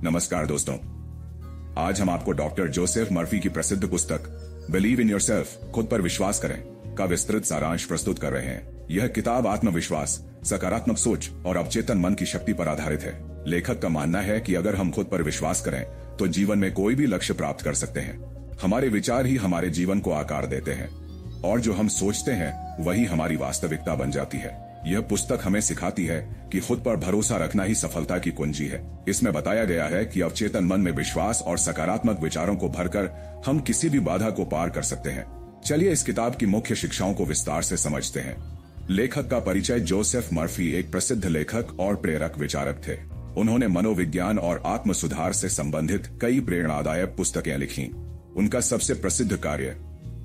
नमस्कार दोस्तों, आज हम आपको डॉक्टर जोसेफ मर्फी की प्रसिद्ध पुस्तक बिलीव इन योरसेल्फ, खुद पर विश्वास करें, का विस्तृत सारांश प्रस्तुत कर रहे हैं। यह किताब आत्मविश्वास, सकारात्मक सोच और अवचेतन मन की शक्ति पर आधारित है। लेखक का मानना है कि अगर हम खुद पर विश्वास करें तो जीवन में कोई भी लक्ष्य प्राप्त कर सकते हैं। हमारे विचार ही हमारे जीवन को आकार देते हैं और जो हम सोचते हैं वही हमारी वास्तविकता बन जाती है। यह पुस्तक हमें सिखाती है कि खुद पर भरोसा रखना ही सफलता की कुंजी है। इसमें बताया गया है कि अवचेतन मन में विश्वास और सकारात्मक विचारों को भरकर हम किसी भी बाधा को पार कर सकते हैं। चलिए इस किताब की मुख्य शिक्षाओं को विस्तार से समझते हैं। लेखक का परिचय। जोसेफ मर्फी एक प्रसिद्ध लेखक और प्रेरक विचारक थे। उन्होंने मनोविज्ञान और आत्म सुधार से संबंधित कई प्रेरणादायक पुस्तकें लिखी। उनका सबसे प्रसिद्ध कार्य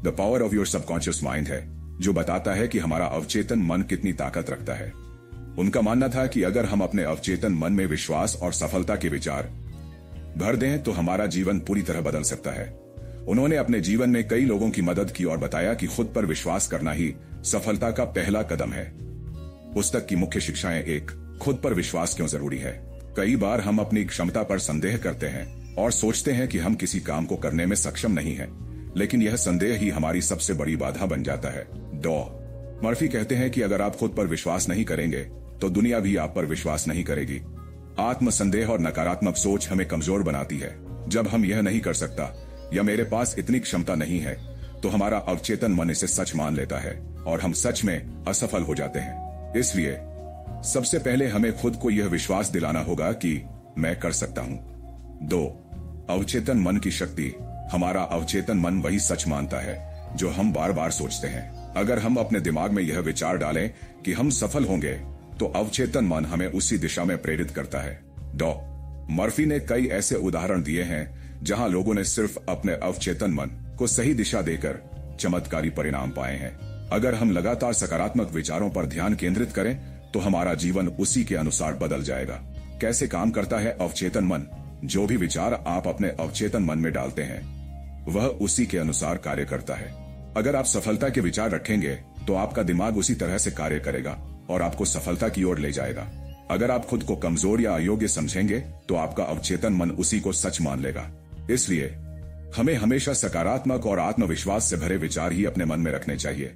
the power of your subconscious mind है, जो बताता है कि हमारा अवचेतन मन कितनी ताकत रखता है। उनका मानना था कि अगर हम अपने अवचेतन मन में विश्वास और सफलता के विचार भर दें तो हमारा जीवन पूरी तरह बदल सकता है। उन्होंने अपने जीवन में कई लोगों की मदद की और बताया कि खुद पर विश्वास करना ही सफलता का पहला कदम है। पुस्तक की मुख्य शिक्षाएं। 1. खुद पर विश्वास क्यों जरूरी है। कई बार हम अपनी क्षमता पर संदेह करते हैं और सोचते हैं कि हम किसी काम को करने में सक्षम नहीं हैं, लेकिन यह संदेह ही हमारी सबसे बड़ी बाधा बन जाता है। मर्फी कहते हैं कि अगर आप खुद पर विश्वास नहीं करेंगे तो दुनिया भी आप पर विश्वास नहीं करेगी। आत्मसंदेह और नकारात्मक सोच हमें कमजोर बनाती है। जब हम यह नहीं कर सकता या मेरे पास इतनी क्षमता नहीं है तो हमारा अवचेतन मन इसे सच मान लेता है और हम सच में असफल हो जाते हैं। इसलिए सबसे पहले हमें खुद को यह विश्वास दिलाना होगा कि मैं कर सकता हूं। 2. अवचेतन मन की शक्ति। हमारा अवचेतन मन वही सच मानता है जो हम बार बार सोचते हैं। अगर हम अपने दिमाग में यह विचार डालें कि हम सफल होंगे तो अवचेतन मन हमें उसी दिशा में प्रेरित करता है। मर्फी ने कई ऐसे उदाहरण दिए हैं जहां लोगों ने सिर्फ अपने अवचेतन मन को सही दिशा देकर चमत्कारी परिणाम पाए हैं। अगर हम लगातार सकारात्मक विचारों पर ध्यान केंद्रित करें तो हमारा जीवन उसी के अनुसार बदल जाएगा। कैसे काम करता है अवचेतन मन। जो भी विचार आप अपने अवचेतन मन में डालते हैं वह उसी के अनुसार कार्य करता है। अगर आप सफलता के विचार रखेंगे तो आपका दिमाग उसी तरह से कार्य करेगा और आपको सफलता की ओर ले जाएगा। अगर आप खुद को कमजोर या अयोग्य समझेंगे तो आपका अवचेतन मन उसी को सच मान लेगा। इसलिए हमें हमेशा सकारात्मक और आत्मविश्वास से भरे विचार ही अपने मन में रखने चाहिए।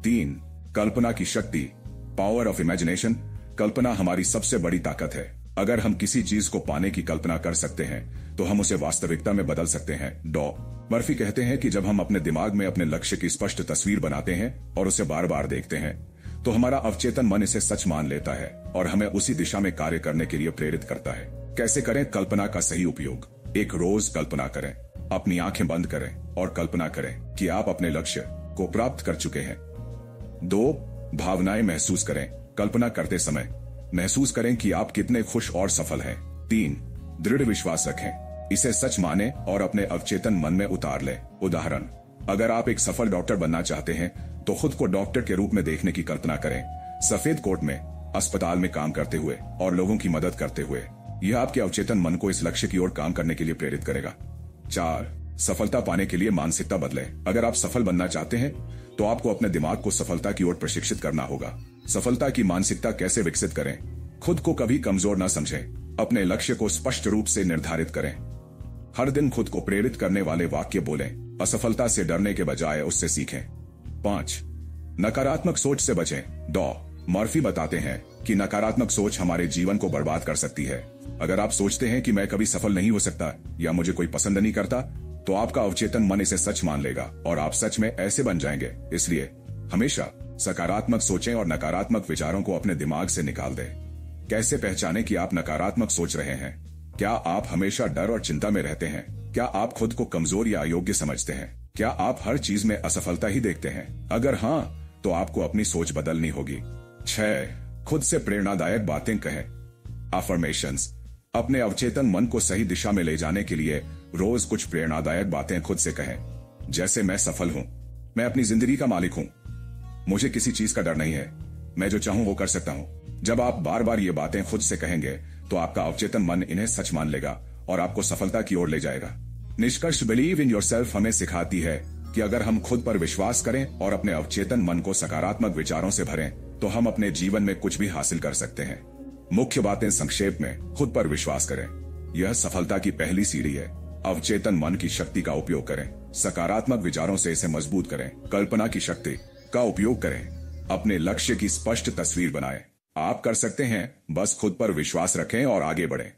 3. कल्पना की शक्ति। Power of imagination. कल्पना हमारी सबसे बड़ी ताकत है। अगर हम किसी चीज को पाने की कल्पना कर सकते हैं तो हम उसे वास्तविकता में बदल सकते हैं। मर्फी कहते हैं कि जब हम अपने दिमाग में अपने लक्ष्य की स्पष्ट तस्वीर बनाते हैं और उसे बार बार देखते हैं तो हमारा अवचेतन मन इसे सच मान लेता है और हमें उसी दिशा में कार्य करने के लिए प्रेरित करता है। कैसे करें कल्पना का सही उपयोग। 1. रोज कल्पना करें। अपनी आंखें बंद करें और कल्पना करें कि आप अपने लक्ष्य को प्राप्त कर चुके हैं। 2. भावनाएं महसूस करें। कल्पना करते समय महसूस करें कि आप कितने खुश और सफल हैं। 3. दृढ़ विश्वास रखें। इसे सच माने और अपने अवचेतन मन में उतार लें। उदाहरण, अगर आप एक सफल डॉक्टर बनना चाहते हैं तो खुद को डॉक्टर के रूप में देखने की कल्पना करें, सफेद कोट में, अस्पताल में काम करते हुए और लोगों की मदद करते हुए। यह आपके अवचेतन मन को इस लक्ष्य की ओर काम करने के लिए प्रेरित करेगा। 4. सफलता पाने के लिए मानसिकता बदलें। अगर आप सफल बनना चाहते हैं तो आपको अपने दिमाग को सफलता की ओर प्रशिक्षित करना होगा। सफलता की मानसिकता कैसे विकसित करें। खुद को कभी कमजोर न समझें। अपने लक्ष्य को स्पष्ट रूप से निर्धारित करें। हर दिन खुद को प्रेरित करने वाले वाक्य बोलें। असफलता से डरने के बजाय उससे सीखें। 5. नकारात्मक सोच से बचें। मर्फी बताते हैं कि नकारात्मक सोच हमारे जीवन को बर्बाद कर सकती है। अगर आप सोचते हैं कि मैं कभी सफल नहीं हो सकता या मुझे कोई पसंद नहीं करता तो आपका अवचेतन मन इसे सच मान लेगा और आप सच में ऐसे बन जाएंगे। इसलिए हमेशा सकारात्मक सोचें और नकारात्मक विचारों को अपने दिमाग से निकाल दें। कैसे पहचानें कि आप नकारात्मक सोच रहे हैं। क्या आप हमेशा डर और चिंता में रहते हैं। क्या आप खुद को कमजोर या अयोग्य समझते हैं। क्या आप हर चीज में असफलता ही देखते हैं। अगर हाँ तो आपको अपनी सोच बदलनी होगी। 6. खुद से प्रेरणादायक बातें कहें। अफर्मेशंस। अपने अवचेतन मन को सही दिशा में ले जाने के लिए रोज कुछ प्रेरणादायक बातें खुद से कहें। जैसे, मैं सफल हूं, मैं अपनी जिंदगी का मालिक हूं, मुझे किसी चीज का डर नहीं है, मैं जो चाहूं वो कर सकता हूं। जब आप बार बार ये बातें खुद से कहेंगे तो आपका अवचेतन मन इन्हें सच मान लेगा और आपको सफलता की ओर ले जाएगा। निष्कर्ष, बिलीव इन योरसेल्फ हमें सिखाती है कि अगर हम खुद पर विश्वास करें और अपने अवचेतन मन को सकारात्मक विचारों से भरें तो हम अपने जीवन में कुछ भी हासिल कर सकते हैं। मुख्य बातें संक्षेप में। खुद पर विश्वास करें। यह सफलता की पहली सीढ़ी है। अवचेतन मन की शक्ति का उपयोग करें, सकारात्मक विचारों से इसे मजबूत करें। कल्पना की शक्ति का उपयोग करें, अपने लक्ष्य की स्पष्ट तस्वीर बनाएं। आप कर सकते हैं, बस खुद पर विश्वास रखें और आगे बढ़ें।